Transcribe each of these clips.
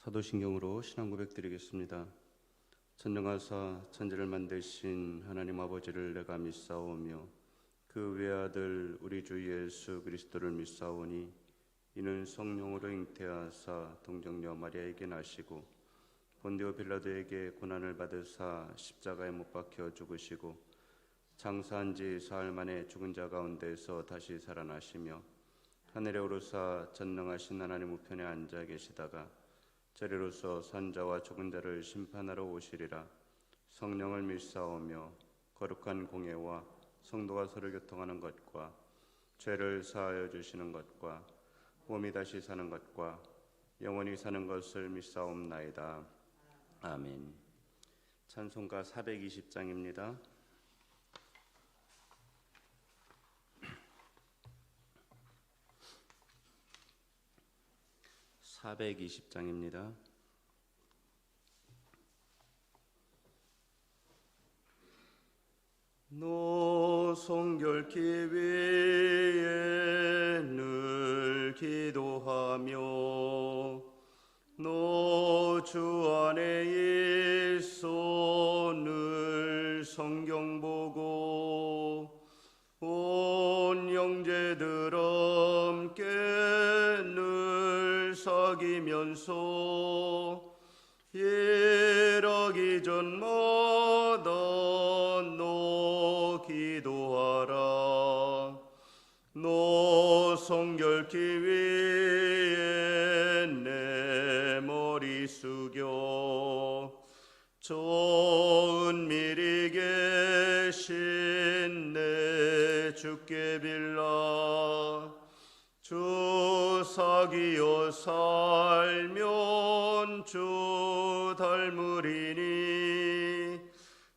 사도신경으로 신앙 고백 드리겠습니다. 전능하사 천지를 만드신 하나님 아버지를 내가 믿사오며 그 외아들 우리 주 예수 그리스도를 믿사오니 이는 성령으로 잉태하사 동정녀 마리아에게 나시고 본디오 빌라도에게 고난을 받으사 십자가에 못 박혀 죽으시고 장사한 지 사흘 만에 죽은 자 가운데서 다시 살아나시며 하늘에 오르사 전능하신 하나님 우편에 앉아 계시다가 저리로서 산자와 죽은 자를 심판하러 오시리라. 성령을 믿사오며 거룩한 공예와 성도가 서로 교통하는 것과 죄를 사하여 주시는 것과 몸이 다시 사는 것과 영원히 사는 것을 믿사옵나이다. 아멘. 찬송가 420장입니다. 420장입니다. 너 성결케 위에 늘 기도하며 너 주 안에 있어 늘 성경 보고 온 형제들 함께 늘 사귀면서 일하기 전마다 너 기도하라. 너 성결케 위에 내 머리 숙여 저 은밀히 계신 내 주께 빌라. 주 사귀어 살면 주 닮으리니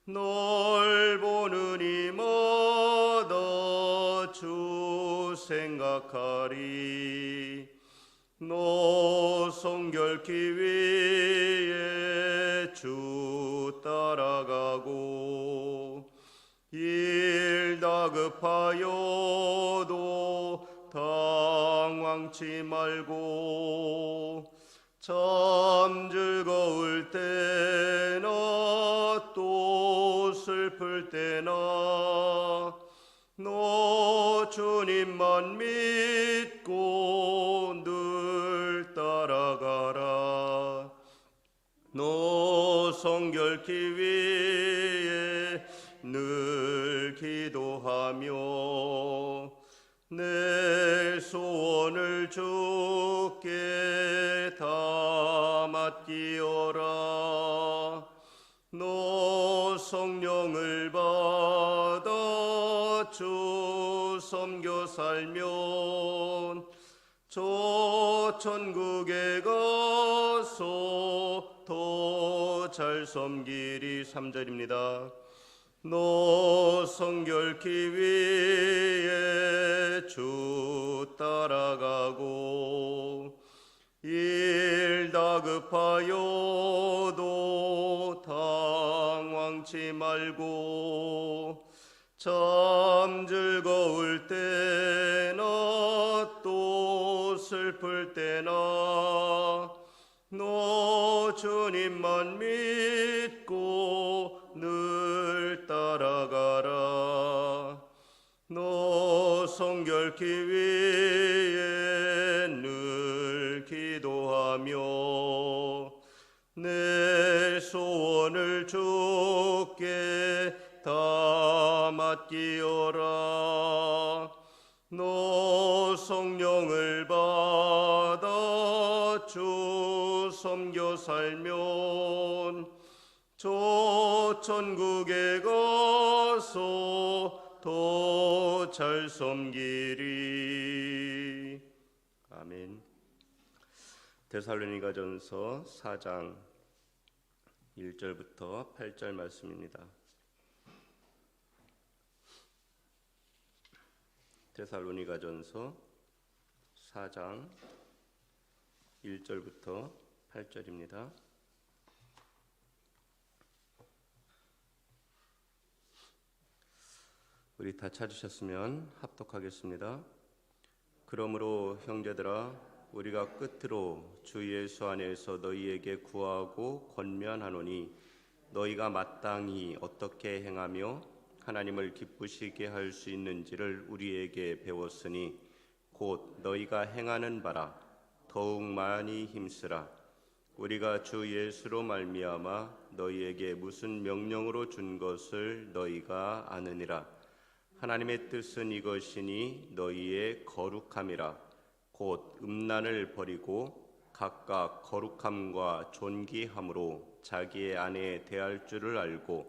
널 보는 이마다 주 생각하리. 너 성결케 위에 주 따라가고 일 다급하여도 당황치 말고 참 즐거울 때나 또 슬플 때나 너 주님만 믿고 늘 따라가라. 너 성결케 위에 늘 기도하며 내 소원을 주께 다 맡기어라. 너 성령을 받아 주 섬겨 살면 저 천국에 가서 더 잘 섬기리. 3절입니다. 너 성결케 위에 주 따라가고 일 다급하여도 당황치 말고 참 즐거울 때나 또 슬플 때나 너 주님만 믿고 늘 따라가라. 너 성결케 위에 늘 기도하며 내 소원을 주께 다 맡기어라. 너 성령을 받아 주 섬겨 살면 저 천국에 가서 더 잘 섬기리. 아멘. 데살로니가전서 4장 1절부터 8절 말씀입니다. 데살로니가전서 4장 1절부터 8절입니다. 우리 다 찾으셨으면 합독하겠습니다. 그러므로 형제들아 우리가 끝으로 주 예수 안에서 너희에게 구하고 권면하노니 너희가 마땅히 어떻게 행하며 하나님을 기쁘시게 할 수 있는지를 우리에게 배웠으니 곧 너희가 행하는 바라 더욱 많이 힘쓰라. 우리가 주 예수로 말미암아 너희에게 무슨 명령으로 준 것을 너희가 아느니라. 하나님의 뜻은 이것이니 너희의 거룩함이라. 곧 음란을 버리고 각각 거룩함과 존귀함으로 자기의 아내에 대할 줄을 알고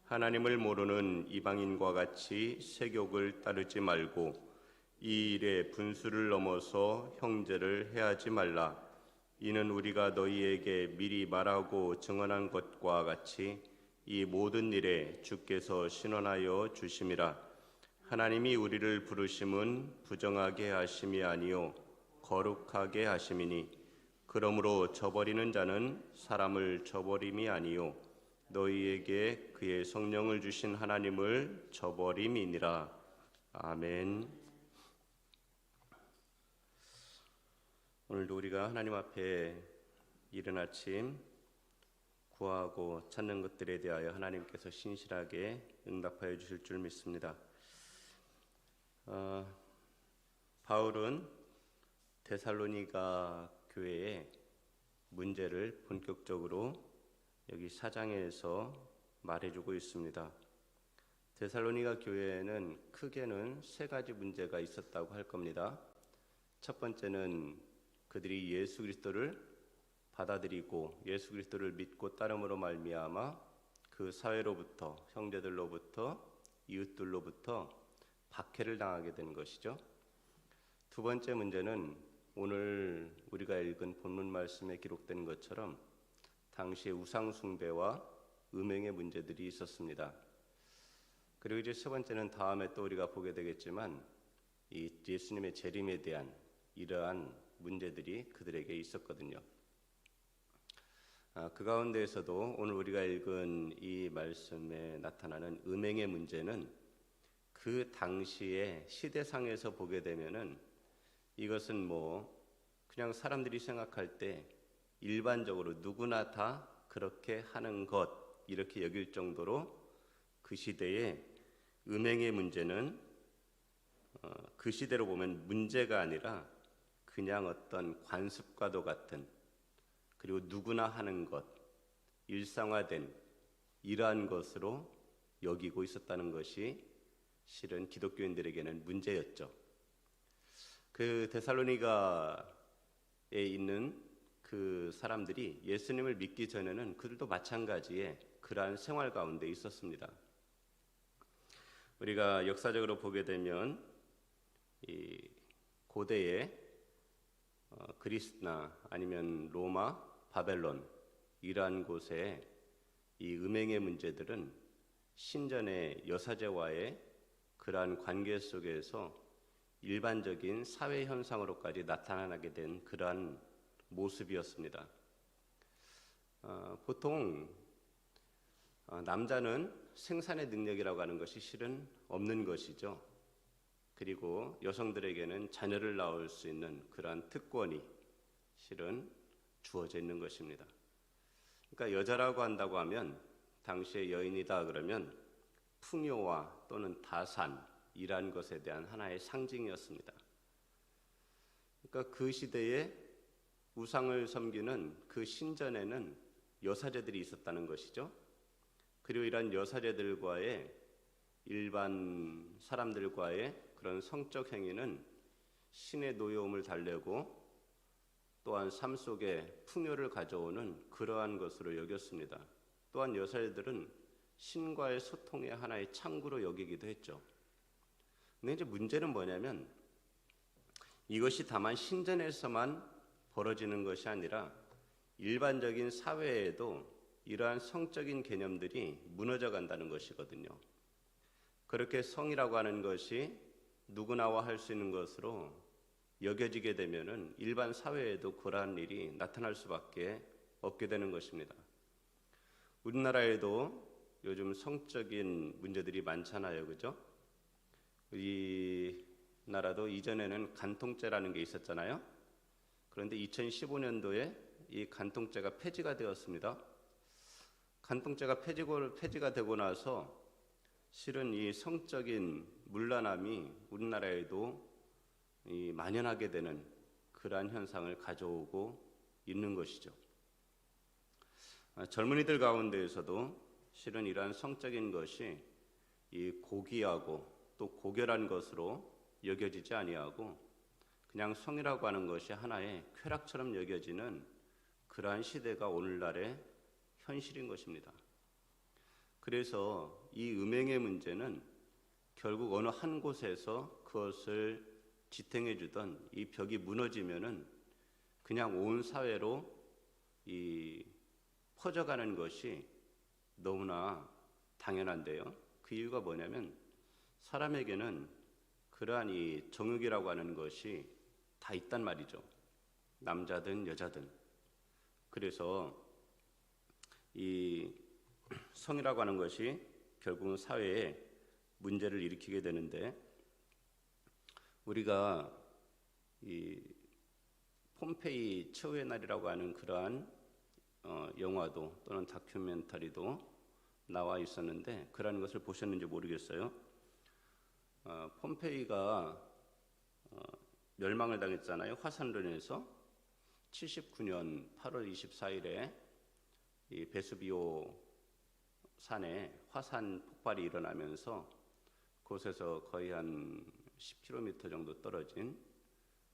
하나님을 모르는 이방인과 같이 세욕을 따르지 말고 이 일에 분수를 넘어서 형제를 해하지 말라. 이는 우리가 너희에게 미리 말하고 증언한 것과 같이 이 모든 일에 주께서 신원하여 주심이라. 하나님이 우리를 부르심은 부정하게 하심이 아니요 거룩하게 하심이니 그러므로 저버리는 자는 사람을 저버림이 아니요 너희에게 그의 성령을 주신 하나님을 저버림이니라. 아멘. 오늘도 우리가 하나님 앞에 이른 아침 구하고 찾는 것들에 대하여 하나님께서 신실하게 응답하여 주실 줄 믿습니다. 바울은 데살로니가 교회의 문제를 본격적으로 여기 4장에서 말해주고 있습니다. 데살로니가 교회에는 크게는 세 가지 문제가 있었다고 할 겁니다. 첫 번째는 그들이 예수 그리스도를 받아들이고 예수 그리스도를 믿고 따름으로 말미암아 그 사회로부터, 형제들로부터, 이웃들로부터 박해를 당하게 된 것이죠. 두 번째 문제는 오늘 우리가 읽은 본문 말씀에 기록된 것처럼 당시의 우상 숭배와 음행의 문제들이 있었습니다. 그리고 이제 세 번째는 다음에 또 우리가 보게 되겠지만 이 예수님의 재림에 대한 이러한 문제들이 그들에게 있었거든요. 그 가운데에서도 오늘 우리가 읽은 이 말씀에 나타나는 음행의 문제는 그 당시의 시대상에서 보게 되면은 이것은 그냥 사람들이 생각할 때 일반적으로 누구나 다 그렇게 하는 것 이렇게 여길 정도로 그 시대의 음행의 문제는 그 시대로 보면 문제가 아니라 그냥 어떤 관습과도 같은 그리고 누구나 하는 것 일상화된 이러한 것으로 여기고 있었다는 것이 실은 기독교인들에게는 문제였죠. 그 데살로니가에 있는 그 사람들이 예수님을 믿기 전에는 그들도 마찬가지의 그러한 생활 가운데 있었습니다. 우리가 역사적으로 보게 되면 이 고대의 그리스나 아니면 로마, 바벨론 이러한 곳에 이 음행의 문제들은 신전의 여사제와의 그러한 관계 속에서 일반적인 사회 현상으로까지 나타나게 된 그러한 모습이었습니다. 보통 남자는 생산의 능력이라고 하는 것이 실은 없는 것이죠. 그리고 여성들에게는 자녀를 낳을 수 있는 그러한 특권이 실은 주어져 있는 것입니다. 그러니까 여자라고 한다고 하면 당시의 여인이다 그러면 풍요와 또는 다산이라는 것에 대한 하나의 상징이었습니다. 그러니까 그 시대에 우상을 섬기는 그 신전에는 여사제들이 있었다는 것이죠. 그리고 이러한 여사제들과의 일반 사람들과의 그런 성적 행위는 신의 노여움을 달래고 또한 삶 속에 풍요를 가져오는 그러한 것으로 여겼습니다. 또한 여사제들은 신과의 소통의 하나의 창구로 여기기도 했죠. 근데 이제 문제는 뭐냐면 이것이 다만 신전에서만 벌어지는 것이 아니라 일반적인 사회에도 이러한 성적인 개념들이 무너져 간다는 것이거든요. 그렇게 성이라고 하는 것이 누구나와 할 수 있는 것으로 여겨지게 되면은 일반 사회에도 그러한 일이 나타날 수밖에 없게 되는 것입니다. 우리나라에도 요즘 성적인 문제들이 많잖아요, 그죠? 이 나라도 이전에는 간통죄라는 게 있었잖아요. 그런데 2015년도에 이 간통죄가 폐지가 되었습니다. 간통죄가 폐지가 되고 나서 실은 이 성적인 문란함이 우리나라에도 만연하게 되는 그러한 현상을 가져오고 있는 것이죠. 젊은이들 가운데에서도 실은 이러한 성적인 것이 이 고귀하고 또 고결한 것으로 여겨지지 아니하고 그냥 성이라고 하는 것이 하나의 쾌락처럼 여겨지는 그러한 시대가 오늘날의 현실인 것입니다. 그래서 이 음행의 문제는 결국 어느 한 곳에서 그것을 지탱해 주던 이 벽이 무너지면은 그냥 온 사회로 퍼져가는 것이 너무나 당연한데요. 그 이유가 뭐냐면 사람에게는 그러한 이 정욕이라고 하는 것이 다 있단 말이죠. 남자든 여자든. 그래서 이 성이라고 하는 것이 결국은 사회에 문제를 일으키게 되는데, 우리가 이 폼페이 최후의 날이라고 하는 그러한 영화도 또는 다큐멘터리도 나와 있었는데 그러한 것을 보셨는지 모르겠어요. 폼페이가 멸망을 당했잖아요. 화산으로 인해서 79년 8월 24일에 이 베수비오 산에 화산 폭발이 일어나면서 그곳에서 거의 한 10km 정도 떨어진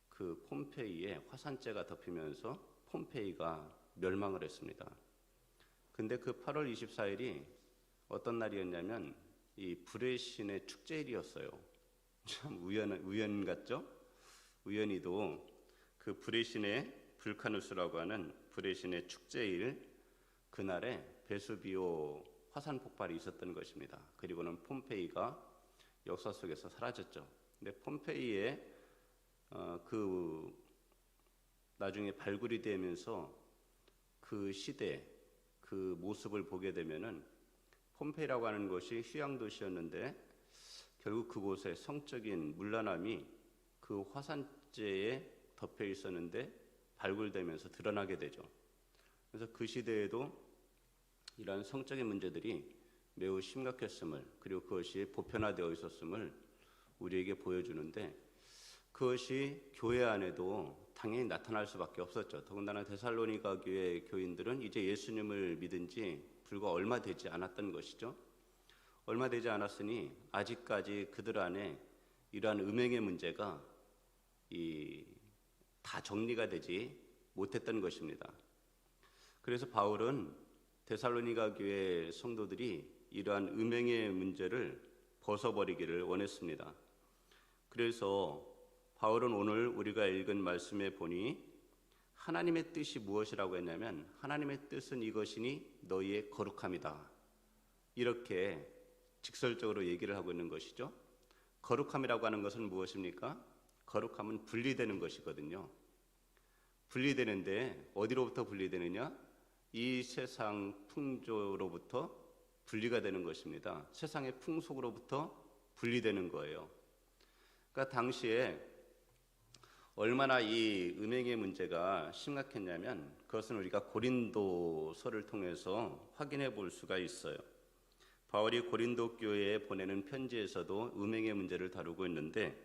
그 폼페이에 화산재가 덮이면서 폼페이가 멸망을 했습니다. 근데 그 8월 24일이 어떤 날이었냐면 이 불의 신의 축제일이었어요. 참 우연 같죠? 우연히도 그 불의 신의 불카누스라고 하는 불의 신의 축제일 그날에 베수비오 화산 폭발이 있었던 것입니다. 그리고는 폼페이가 역사 속에서 사라졌죠. 근데 폼페이에 나중에 발굴이 되면서 그 시대 그 모습을 보게 되면은 폼페이라고 하는 것이 휴양 도시였는데 결국 그곳에 성적인 문란함이 그 화산재에 덮여 있었는데 발굴되면서 드러나게 되죠. 그래서 그 시대에도 이러한 성적인 문제들이 매우 심각했음을, 그리고 그것이 보편화되어 있었음을 우리에게 보여주는데, 그것이 교회 안에도 당연히 나타날 수밖에 없었죠. 더군다나 데살로니가 교회 교인들은 이제 예수님을 믿은 지 불과 얼마 되지 않았던 것이죠. 얼마 되지 않았으니 아직까지 그들 안에 이러한 음행의 문제가 다 정리가 되지 못했던 것입니다. 그래서 바울은 데살로니가 교회 성도들이 이러한 음행의 문제를 벗어버리기를 원했습니다. 그래서 바울은 오늘 우리가 읽은 말씀에 보니 하나님의 뜻이 무엇이라고 했냐면, 하나님의 뜻은 이것이니 너희의 거룩함이다, 이렇게 직설적으로 얘기를 하고 있는 것이죠. 거룩함이라고 하는 것은 무엇입니까? 거룩함은 분리되는 것이거든요. 분리되는데 어디로부터 분리되느냐? 이 세상 풍조로부터 분리가 되는 것입니다. 세상의 풍속으로부터 분리되는 거예요. 그러니까 당시에 얼마나 이 음행의 문제가 심각했냐면 그것은 우리가 고린도서를 통해서 확인해 볼 수가 있어요. 바울이 고린도 교회에 보내는 편지에서도 음행의 문제를 다루고 있는데,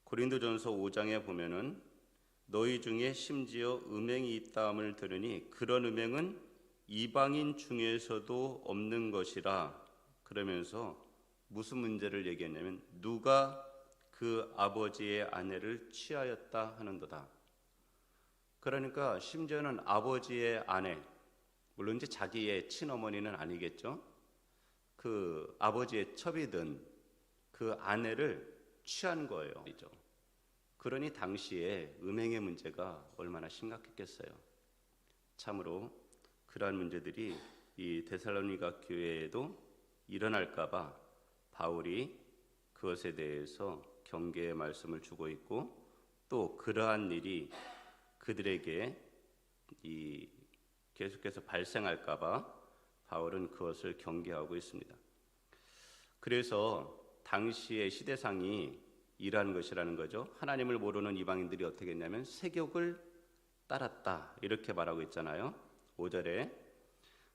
고린도전서 5장에 보면은 너희 중에 심지어 음행이 있다함을 들으니 그런 음행은 이방인 중에서도 없는 것이라, 그러면서 무슨 문제를 얘기했냐면 누가 그 아버지의 아내를 취하였다 하는도다. 그러니까 심지어는 아버지의 아내, 물론 이제 자기의 친어머니는 아니겠죠. 그 아버지의 첩이든 그 아내를 취한 거예요. 그러니 당시에 음행의 문제가 얼마나 심각했겠어요. 참으로 그러한 문제들이 이 데살로니가 교회에도 일어날까봐 바울이 그것에 대해서 경계의 말씀을 주고 있고, 또 그러한 일이 그들에게 계속해서 발생할까봐 바울은 그것을 경계하고 있습니다. 그래서 당시의 시대상이 이러한 것이라는 거죠. 하나님을 모르는 이방인들이 어떻게 했냐면 세욕을 따랐다 이렇게 말하고 있잖아요. 5절에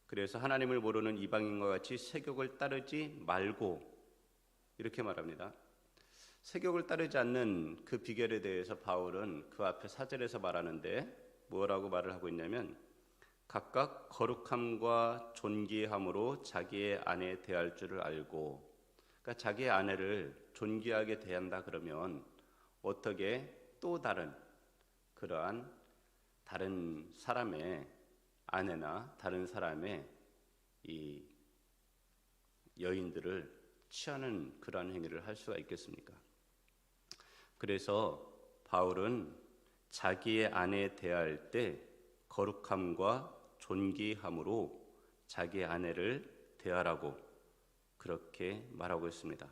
그래서 하나님을 모르는 이방인과 같이 세욕을 따르지 말고 이렇게 말합니다. 세욕을 따르지 않는 그 비결에 대해서 바울은 그 앞에 4절에서 말하는데 뭐라고 말을 하고 있냐면 각각 거룩함과 존귀함으로 자기의 아내 대할 줄을 알고, 그러니까 자기의 아내를 존귀하게 대한다 그러면 어떻게 또 다른 그러한 다른 사람의 아내나 다른 사람의 이 여인들을 취하는 그러한 행위를 할 수가 있겠습니까? 그래서 바울은 자기의 아내에 대할 때 거룩함과 존귀함으로 자기의 아내를 대하라고 그렇게 말하고 있습니다.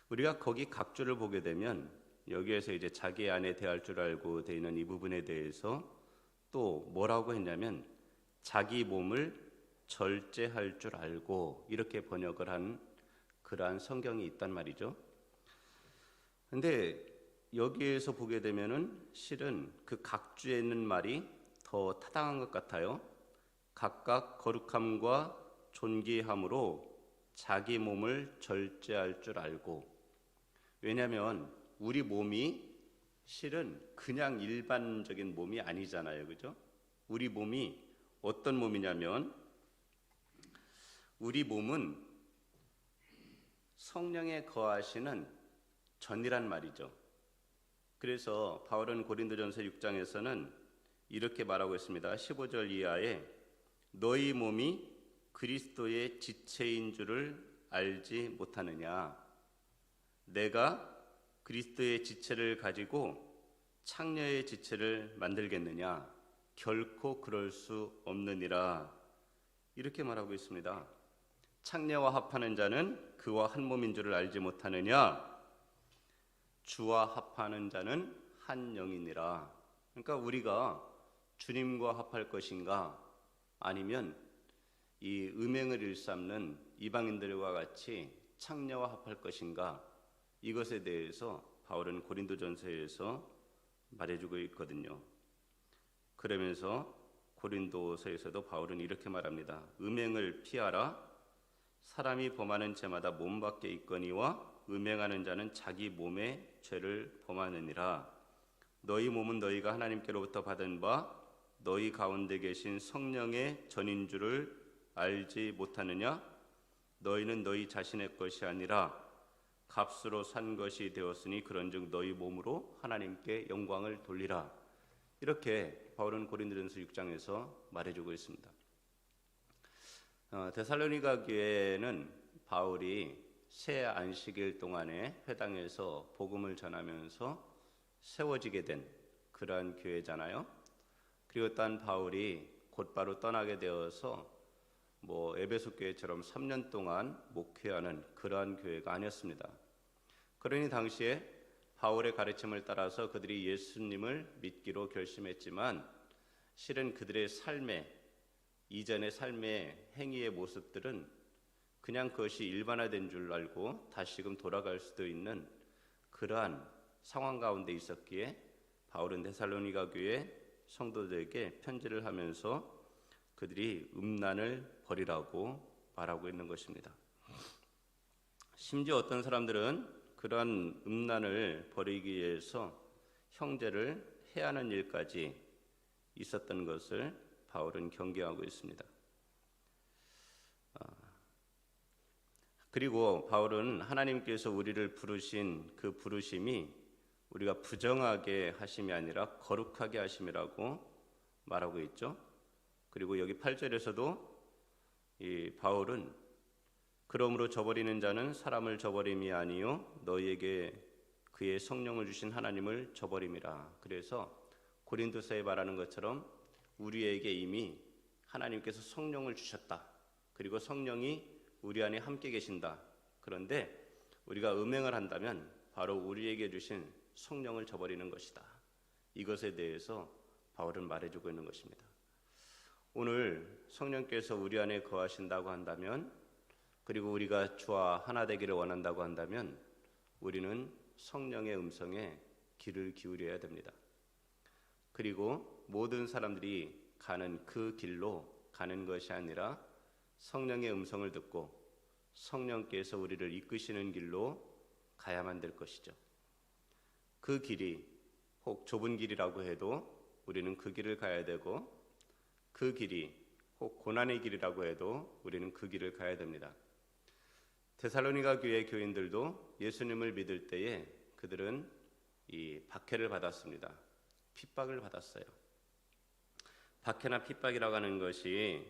우리가 거기 각주를 보게 되면 여기에서 이제 자기의 아내에 대할 줄 알고 되어 있는 이 부분에 대해서 또 뭐라고 했냐면 자기 몸을 절제할 줄 알고 이렇게 번역을 한 그러한 성경이 있단 말이죠. 근데 여기에서 보게 되면은 실은 그 각주에 있는 말이 더 타당한 것 같아요. 각각 거룩함과 존귀함으로 자기 몸을 절제할 줄 알고. 왜냐하면 우리 몸이 실은 그냥 일반적인 몸이 아니잖아요, 그죠? 우리 몸이 어떤 몸이냐면 우리 몸은 성령에 거하시는 전이란 말이죠. 그래서 바울은 고린도전서 6장에서는 이렇게 말하고 있습니다. 15절 이하에 너희 몸이 그리스도의 지체인 줄을 알지 못하느냐. 내가 그리스도의 지체를 가지고 창녀의 지체를 만들겠느냐. 결코 그럴 수 없느니라. 이렇게 말하고 있습니다. 창녀와 합하는 자는 그와 한 몸인 줄을 알지 못하느냐. 주와 합하는 자는 한 영이니라. 그러니까 우리가 주님과 합할 것인가 아니면 이 음행을 일삼는 이방인들과 같이 창녀와 합할 것인가, 이것에 대해서 바울은 고린도전서에서 말해주고 있거든요. 그러면서 고린도서에서도 바울은 이렇게 말합니다. 음행을 피하라. 사람이 범하는 죄마다 몸 밖에 있거니와 음행하는 자는 자기 몸의 죄를 범하느니라. 너희 몸은 너희가 하나님께로부터 받은 바 너희 가운데 계신 성령의 전인 줄을 알지 못하느냐? 너희는 너희 자신의 것이 아니라 값으로 산 것이 되었으니 그런즉 너희 몸으로 하나님께 영광을 돌리라. 이렇게 바울은 고린도전서 6장에서 말해주고 있습니다. 데살로니가 교회는 바울이 새 안식일 동안에 회당에서 복음을 전하면서 세워지게 된 그러한 교회잖아요. 그리고 딴 바울이 곧바로 떠나게 되어서 에베소 교회처럼 3년 동안 목회하는 그러한 교회가 아니었습니다. 그러니 당시에 바울의 가르침을 따라서 그들이 예수님을 믿기로 결심했지만 실은 그들의 이전의 삶의 행위의 모습들은 그냥 그것이 일반화된 줄 알고 다시금 돌아갈 수도 있는 그러한 상황 가운데 있었기에 바울은 데살로니가 교회 성도들에게 편지를 하면서 그들이 음란을 버리라고 말하고 있는 것입니다. 심지어 어떤 사람들은 그러한 음란을 버리기 위해서 형제를 해하는 일까지 있었던 것을 바울은 경계하고 있습니다. 그리고 바울은 하나님께서 우리를 부르신 그 부르심이 우리가 부정하게 하심이 아니라 거룩하게 하심이라고 말하고 있죠. 그리고 여기 8절에서도 이 바울은 그러므로 저버리는 자는 사람을 저버림이 아니요 너희에게 그의 성령을 주신 하나님을 저버림이라. 그래서 고린도서에 말하는 것처럼 우리에게 이미 하나님께서 성령을 주셨다. 그리고 성령이 우리 안에 함께 계신다. 그런데 우리가 음행을 한다면 바로 우리에게 주신 성령을 저버리는 것이다. 이것에 대해서 바울은 말해주고 있는 것입니다. 오늘 성령께서 우리 안에 거하신다고 한다면, 그리고 우리가 주와 하나 되기를 원한다고 한다면 우리는 성령의 음성에 귀를 기울여야 됩니다. 그리고 모든 사람들이 가는 그 길로 가는 것이 아니라 성령의 음성을 듣고 성령께서 우리를 이끄시는 길로 가야만 될 것이죠. 그 길이 혹 좁은 길이라고 해도 우리는 그 길을 가야 되고, 그 길이 혹 고난의 길이라고 해도 우리는 그 길을 가야 됩니다. 데살로니가 교회 교인들도 예수님을 믿을 때에 그들은 이 박해를 받았습니다. 핍박을 받았어요. 박해나 핍박이라고 하는 것이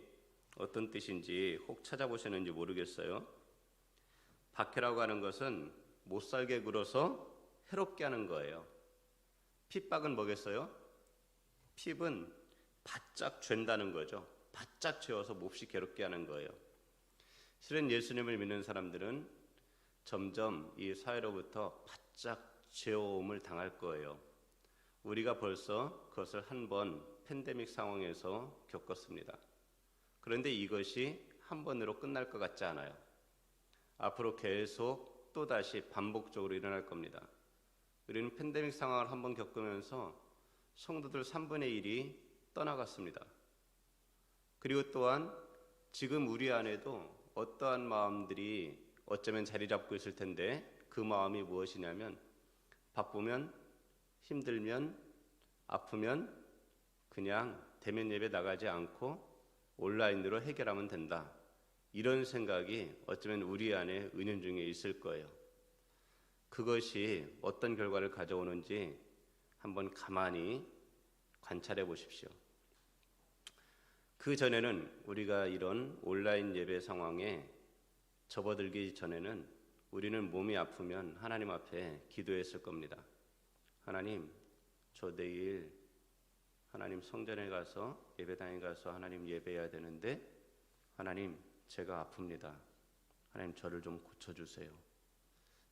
어떤 뜻인지 혹 찾아보셨는지 모르겠어요. 박해라고 하는 것은 못살게 굴어서 해롭게 하는 거예요. 핍박은 뭐겠어요? 핍은 바짝 죄다는 거죠. 바짝 죄어서 몹시 괴롭게 하는 거예요. 실은 예수님을 믿는 사람들은 점점 이 사회로부터 바짝 죄어옴을 당할 거예요. 우리가 벌써 그것을 한 번 팬데믹 상황에서 겪었습니다. 그런데 이것이 한 번으로 끝날 것 같지 않아요. 앞으로 계속 또다시 반복적으로 일어날 겁니다. 우리는 팬데믹 상황을 한번 겪으면서 성도들 3분의 1이 떠나갔습니다. 그리고 또한 지금 우리 안에도 어떠한 마음들이 어쩌면 자리 잡고 있을 텐데, 그 마음이 무엇이냐면 바쁘면, 힘들면, 아프면 그냥 대면 예배 나가지 않고 온라인으로 해결하면 된다. 이런 생각이 어쩌면 우리 안에 은연중에 있을 거예요. 그것이 어떤 결과를 가져오는지 한번 가만히 관찰해 보십시오. 그 전에는, 우리가 이런 온라인 예배 상황에 접어들기 전에는 우리는 몸이 아프면 하나님 앞에 기도했을 겁니다. 하나님, 저 내일 하나님 성전에 가서, 예배당에 가서 하나님 예배해야 되는데 하나님, 제가 아픕니다. 하나님, 저를 좀 고쳐주세요.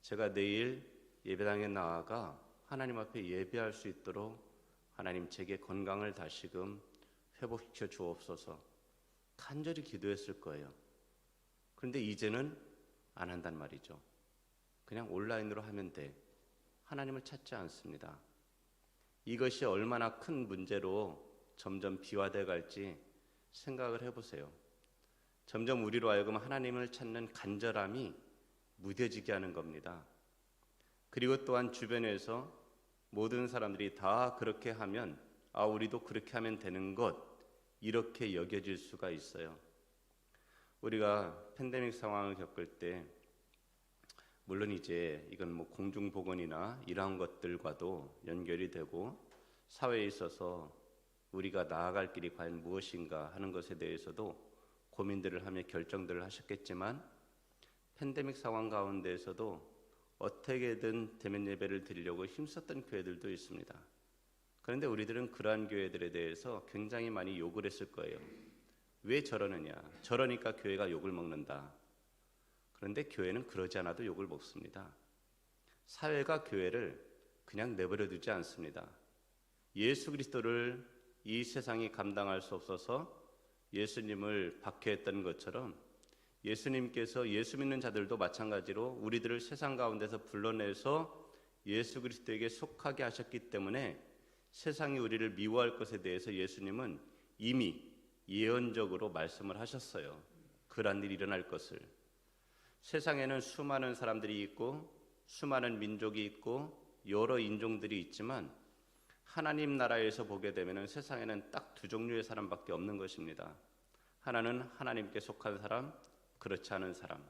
제가 내일 예배당에 나아가 하나님 앞에 예배할 수 있도록 하나님, 제게 건강을 다시금 회복시켜 주옵소서. 간절히 기도했을 거예요. 그런데 이제는 안 한단 말이죠. 그냥 온라인으로 하면 돼. 하나님을 찾지 않습니다. 이것이 얼마나 큰 문제로 점점 비화돼 갈지 생각을 해보세요. 점점 우리로 하여금 하나님을 찾는 간절함이 무뎌지게 하는 겁니다. 그리고 또한 주변에서 모든 사람들이 다 그렇게 하면, 우리도 그렇게 하면 되는 것, 이렇게 여겨질 수가 있어요. 우리가 팬데믹 상황을 겪을 때, 물론 이제 이건 뭐 공중보건이나 이러한 것들과도 연결이 되고, 사회에 있어서 우리가 나아갈 길이 과연 무엇인가 하는 것에 대해서도 고민들을 하며 결정들을 하셨겠지만, 팬데믹 상황 가운데에서도 어떻게든 대면 예배를 드리려고 힘썼던 교회들도 있습니다. 그런데 우리들은 그러한 교회들에 대해서 굉장히 많이 욕을 했을 거예요. 왜 저러느냐? 저러니까 교회가 욕을 먹는다. 그런데 교회는 그러지 않아도 욕을 먹습니다. 사회가 교회를 그냥 내버려 두지 않습니다. 예수 그리스도를 이 세상이 감당할 수 없어서 예수님을 박해했던 것처럼, 예수님께서 예수 믿는 자들도 마찬가지로 우리들을 세상 가운데서 불러내서 예수 그리스도에게 속하게 하셨기 때문에 세상이 우리를 미워할 것에 대해서 예수님은 이미 예언적으로 말씀을 하셨어요. 그러한 일이 일어날 것을. 세상에는 수많은 사람들이 있고 수많은 민족이 있고 여러 인종들이 있지만, 하나님 나라에서 보게 되면 세상에는 딱 두 종류의 사람밖에 없는 것입니다. 하나는 하나님께 속한 사람, 그렇지 않은 사람.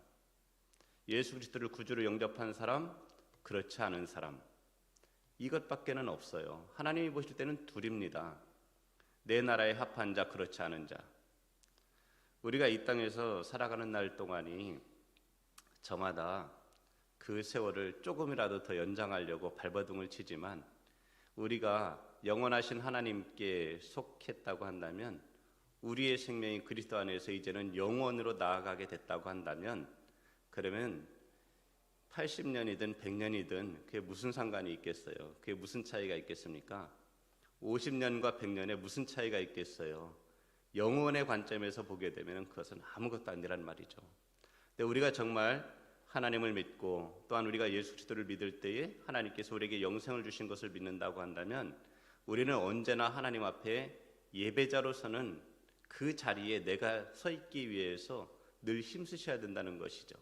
예수 그리스도를 구주로 영접한 사람, 그렇지 않은 사람. 이것밖에는 없어요. 하나님이 보실 때는 둘입니다. 내 나라에 합한 자, 그렇지 않은 자. 우리가 이 땅에서 살아가는 날 동안이 저마다 그 세월을 조금이라도 더 연장하려고 발버둥을 치지만, 우리가 영원하신 하나님께 속했다고 한다면, 우리의 생명이 그리스도 안에서 이제는 영원으로 나아가게 됐다고 한다면, 그러면 80년이든 100년이든 그게 무슨 상관이 있겠어요? 그게 무슨 차이가 있겠습니까? 50년과 100년에 무슨 차이가 있겠어요? 영원의 관점에서 보게 되면 그것은 아무것도 아니란 말이죠. 근데 우리가 정말 하나님을 믿고 또한 우리가 예수 그리스도를 믿을 때에 하나님께서 우리에게 영생을 주신 것을 믿는다고 한다면, 우리는 언제나 하나님 앞에 예배자로서는 그 자리에 내가 서 있기 위해서 늘 힘쓰셔야 된다는 것이죠.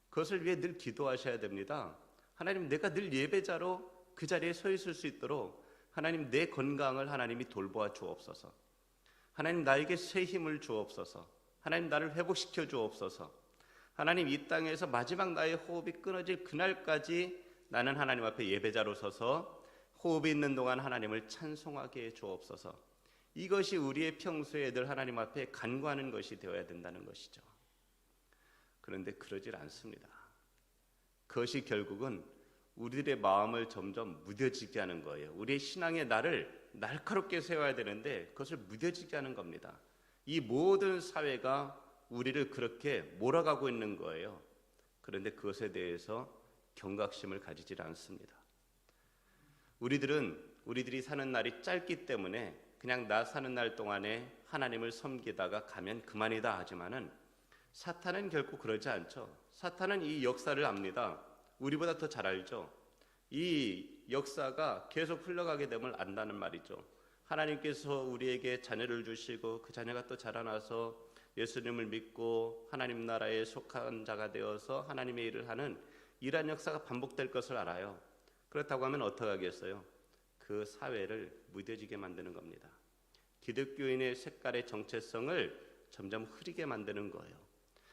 그것을 위해 늘 기도하셔야 됩니다. 하나님, 내가 늘 예배자로 그 자리에 서 있을 수 있도록 하나님, 내 건강을 하나님이 돌보아 주옵소서. 하나님, 나에게 새 힘을 주옵소서. 하나님, 나를 회복시켜 주옵소서. 하나님, 이 땅에서 마지막 나의 호흡이 끊어질 그날까지 나는 하나님 앞에 예배자로 서서 호흡이 있는 동안 하나님을 찬송하게 해 주옵소서. 이것이 우리의 평소에 늘 하나님 앞에 간구하는 것이 되어야 된다는 것이죠. 그런데 그러질 않습니다. 그것이 결국은 우리들의 마음을 점점 무뎌지게 하는 거예요. 우리의 신앙의 날을 날카롭게 세워야 되는데 그것을 무뎌지게 하는 겁니다. 이 모든 사회가 우리를 그렇게 몰아가고 있는 거예요. 그런데 그것에 대해서 경각심을 가지질 않습니다. 우리들이 사는 날이 짧기 때문에 그냥 나 사는 날 동안에 하나님을 섬기다가 가면 그만이다 하지만은 사탄은 결코 그러지 않죠. 사탄은 이 역사를 압니다. 우리보다 더 잘 알죠. 이 역사가 계속 흘러가게 됨을 안다는 말이죠. 하나님께서 우리에게 자녀를 주시고 그 자녀가 또 자라나서 예수님을 믿고 하나님 나라에 속한 자가 되어서 하나님의 일을 하는 이러한 역사가 반복될 것을 알아요. 그렇다고 하면 어떻게 하겠어요? 그 사회를 무뎌지게 만드는 겁니다. 기독교인의 색깔의 정체성을 점점 흐리게 만드는 거예요.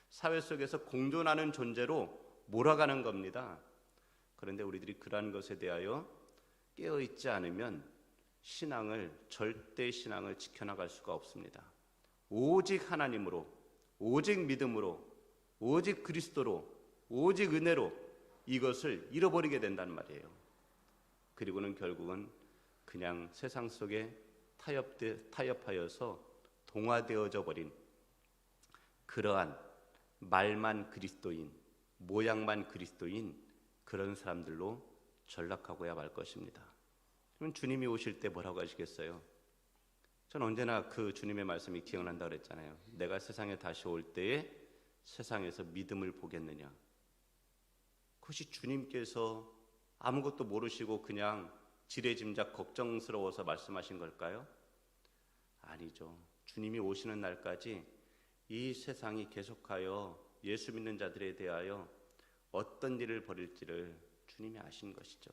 사회 속에서 공존하는 존재로 몰아가는 겁니다. 그런데 우리들이 그러한 것에 대하여 깨어있지 않으면 절대 신앙을 지켜나갈 수가 없습니다. 오직 하나님으로, 오직 믿음으로, 오직 그리스도로, 오직 은혜로 이것을 잃어버리게 된단 말이에요. 그리고는 결국은 그냥 세상 속에 타협하여서 동화되어져 버린 그러한 말만 그리스도인, 모양만 그리스도인 그런 사람들로 전락하고야 말 것입니다. 그럼 주님이 오실 때 뭐라고 하시겠어요? 전 언제나 그 주님의 말씀이 기억난다고 그랬잖아요. 내가 세상에 다시 올 때에 세상에서 믿음을 보겠느냐. 그것이 주님께서 아무것도 모르시고 그냥 지레짐작 걱정스러워서 말씀하신 걸까요? 아니죠. 주님이 오시는 날까지 이 세상이 계속하여 예수 믿는 자들에 대하여 어떤 일을 벌일지를 주님이 아신 것이죠.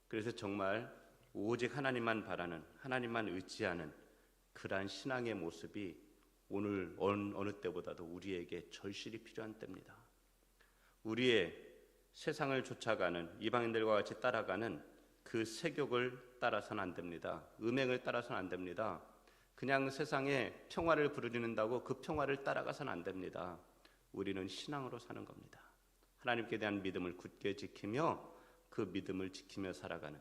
그래서 정말 오직 하나님만 바라는, 하나님만 의지하는 그러한 신앙의 모습이 오늘 어느 때보다도 우리에게 절실히 필요한 때입니다. 우리의 세상을 쫓아가는 이방인들과 같이 따라가는 그 세욕을 따라서는 안 됩니다. 음행을 따라서는 안 됩니다. 그냥 세상에 평화를 부르짖는다고 그 평화를 따라가서는 안 됩니다. 우리는 신앙으로 사는 겁니다. 하나님께 대한 믿음을 굳게 지키며 그 믿음을 지키며 살아가는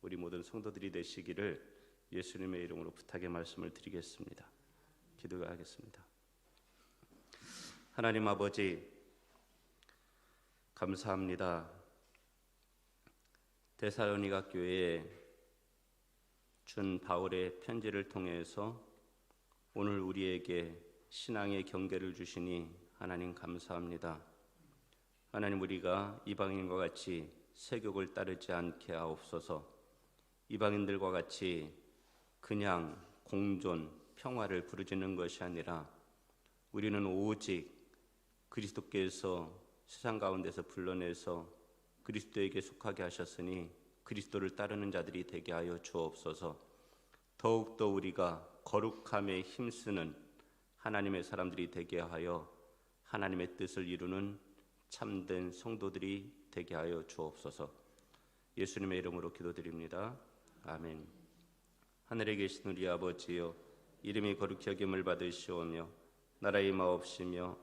우리 모든 성도들이 되시기를 예수님의 이름으로 부탁의 말씀을 드리겠습니다. 기도하겠습니다. 하나님 아버지, 감사합니다. 데살로니가 교회에 준 바울의 편지를 통해서 오늘 우리에게 신앙의 경계를 주시니 하나님 감사합니다. 하나님, 우리가 이방인과 같이 세욕을 따르지 않게 하옵소서. 이방인들과 같이 그냥 공존, 평화를 부르짖는 것이 아니라 우리는 오직 그리스도께서 세상 가운데서 불러내서 그리스도에게 속하게 하셨으니 그리스도를 따르는 자들이 되게 하여 주옵소서. 더욱더 우리가 거룩함에 힘쓰는 하나님의 사람들이 되게 하여 하나님의 뜻을 이루는 참된 성도들이 되게 하여 주옵소서. 예수님의 이름으로 기도드립니다. 아멘. 하늘에 계신 우리 아버지여, 이름이 거룩히 여김을 받으시오며 나라의 마옵시며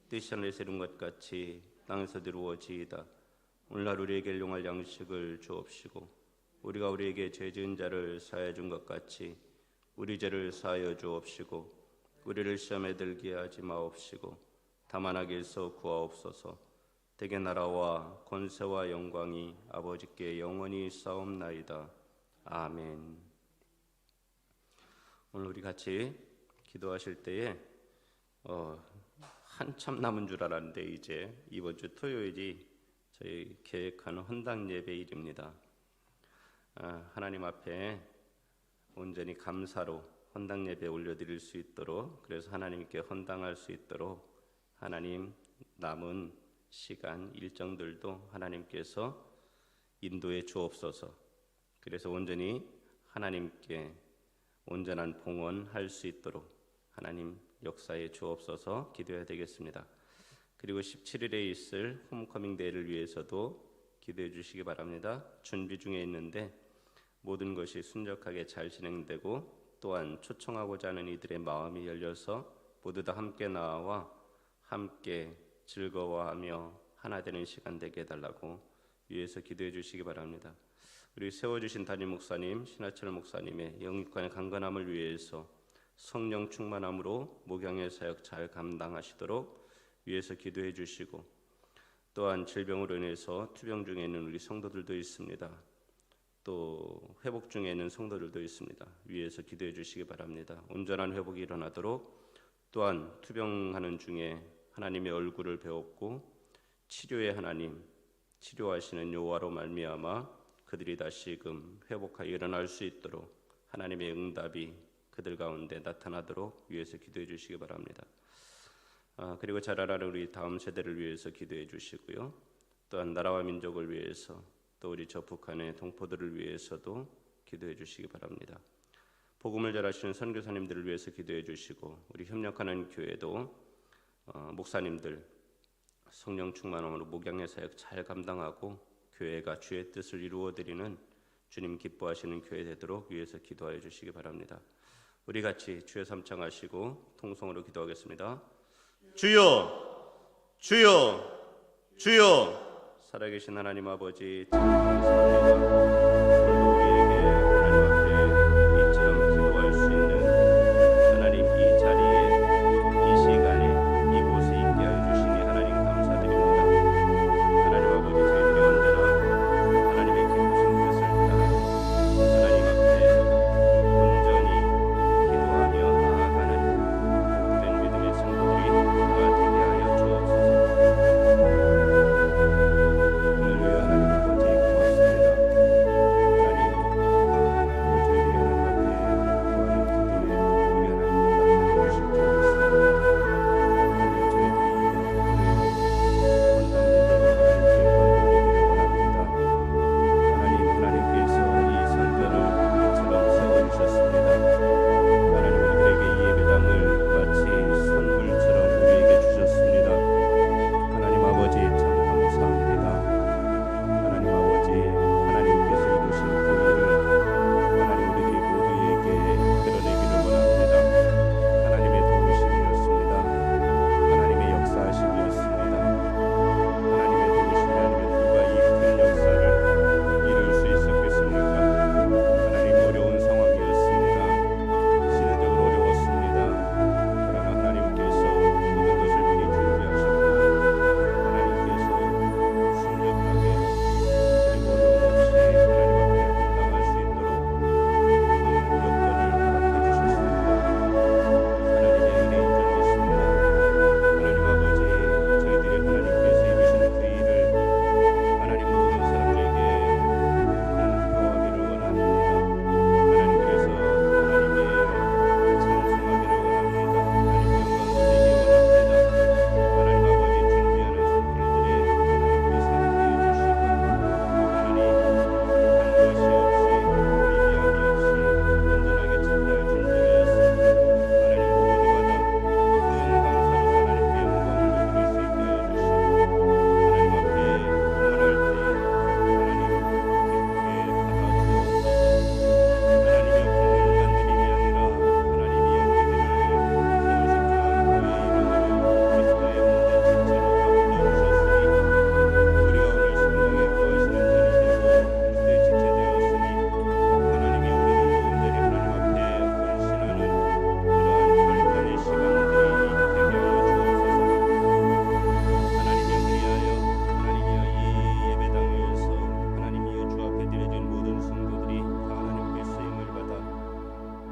뜻이 하늘에서 이룬 것 같이 땅에서 이루어지이다. 오늘날 우리에게 일용할 양식을 주옵시고 우리가 우리에게 죄 지은 자를 사하여 준 것 같이 우리 죄를 사하여 주옵시고 우리를 시험에 들게 하지 마옵시고 다만 악에서 구하옵소서. 대개 나라와 권세와 영광이 아버지께 영원히 싸움나이다. 아멘. 오늘 우리 같이 기도하실 때에 한참 남은 줄 알았는데 이제 이번 주 토요일이 저희 계획하는 헌당 예배일입니다. 하나님 앞에 온전히 감사로 헌당 예배 올려드릴 수 있도록, 그래서 하나님께 헌당할 수 있도록 하나님 남은 시간 일정들도 하나님께서 인도해 주옵소서. 그래서 온전히 하나님께 온전한 봉헌할 수 있도록 하나님 역사에 주옵소서. 기도해야 되겠습니다. 그리고 17일에 있을 홈커밍 데이를 위해서도 기도해 주시기 바랍니다. 준비 중에 있는데 모든 것이 순적하게 잘 진행되고, 또한 초청하고자 하는 이들의 마음이 열려서 모두 다 함께 나와 함께 즐거워하며 하나 되는 시간 되게 해달라고 위해서 기도해 주시기 바랍니다. 우리 세워주신 담임 목사님, 신하철 목사님의 영육간의 강건함을 위해서 성령 충만함으로 목양의 사역 잘 감당하시도록 위해서 기도해 주시고, 또한 질병으로 인해서 투병 중에 있는 우리 성도들도 있습니다. 또 회복 중에 있는 성도들도 있습니다. 위에서 기도해 주시기 바랍니다. 온전한 회복이 일어나도록, 또한 투병하는 중에 하나님의 얼굴을 배웠고 치료의 하나님, 치료하시는 여호와로 말미암아 그들이 다시금 회복하여 일어날 수 있도록 하나님의 응답이 그들 가운데 나타나도록 위에서 기도해 주시기 바랍니다. 그리고 자라나는 우리 다음 세대를 위해서 기도해 주시고요. 또한 나라와 민족을 위해서, 또 우리 저 북한의 동포들을 위해서도 기도해 주시기 바랍니다. 복음을 전하시는 선교사님들을 위해서 기도해 주시고, 우리 협력하는 교회도 목사님들 성령 충만함으로 목양의 사역 잘 감당하고 교회가 주의 뜻을 이루어드리는 주님 기뻐하시는 교회 되도록 위해서 기도하여 주시기 바랍니다. 우리 같이 주여 삼창하시고 통성으로 기도하겠습니다. 주여, 주여, 주여. 살아계신 하나님 아버지, 참 감사합니다. 오늘도 우리에게 하나님 앞에 이처럼 기도할 수 있는 하나님 이 자리에, 이 시간에, 이곳에 있게 하여 주시니 하나님 감사드립니다. 하나님 아버지, 저희들이 언제나 하나님의 기쁘신 뜻을 따라 하나님 앞에 온전히 기도하며 나아가는 복된 믿음의 성도들이 되게 하여 주옵소서.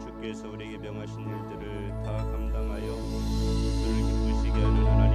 주께서 우리에게 명하신 일들을 다 감당하여 주를 기쁘시게 하는 하나님